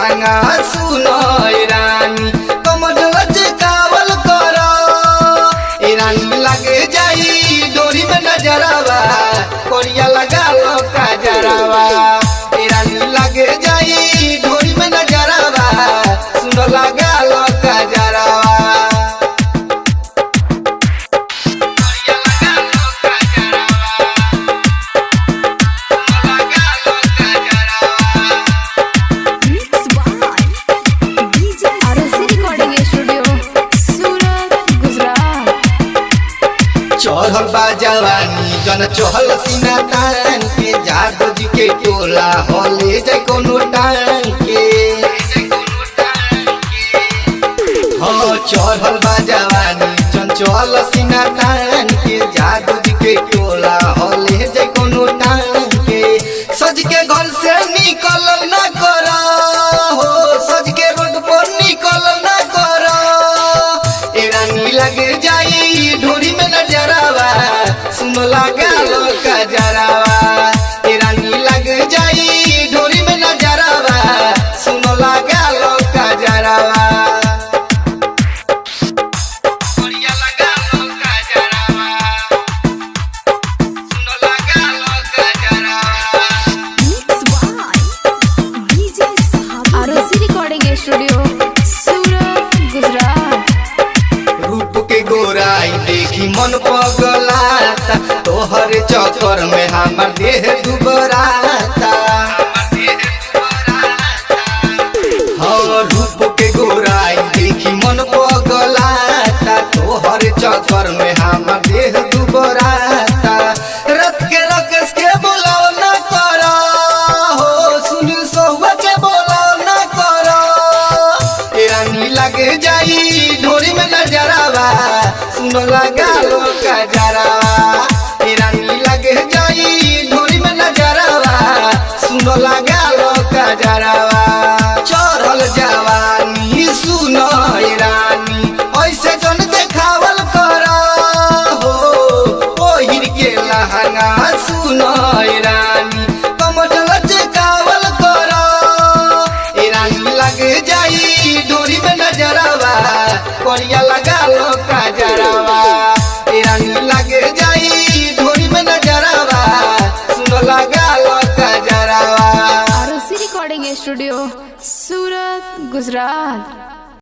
लहंगा सुनो रानी कमर लचकावल करो रानी लगे जाई डोरी में नजरवा कोरिया लगा लो काजरवा रानी लगे जाई डोरी में नजरवा सुनो लगा लो काजरवा चढ़ल बा जवानी जन चहल सीना तान के जादू जी के टोला होले जाय कोनो टांग के हाँ चढ़ल बा जवानी जन चहल सीना तान के जादू जी के टोला होले जाय कोनो टांग के सज के घर से निकल ना करो हो सज के रोड पर निकल ना करो ए रानी लगे जाई ढोरी में नजरवा सुन लगा लो काजरवा ए रानी लग जाई ढोरी में नजरवा सुन लगा लो काजरवा कोरिया लगा लो काजरवा सुन लगा लो काजरवा डीजे साहब आरसी रिकॉर्डिंग स्टूडियो सूरत गुजरात रूप के गोराई देखी मन पगलाता तोहर चक्कर में हमार देह दुबराता हाँ रूप के गोराई देखी मन पगलाता तोहर चक्कर में हमार देह दुबराता रथ के रकस के बोलाओ ना करो हो सुनील सोहवा के बोलाओ ना करो ए रानी लगे जाई ढोरी में नजरवा सुन लगा लो काजरवा ए रानी लगे जाई ढोरी में नजरवा सुन लगा लो काजरवा चढ़ल जवानी सुनो रानी ऐसे जन देखावल करो हो ओहिर के लहंगा सुनो रानी कमर लचकावल करो ए रानी लगे जाई डोरी में नजरवा कोरिया लगा लो काजरवा ए रानी लगे जाई डोरी में नजरवा सुनो लगा लो काजरवा आरसी रिकॉर्डिंग स्टूडियो सूरत गुजरात।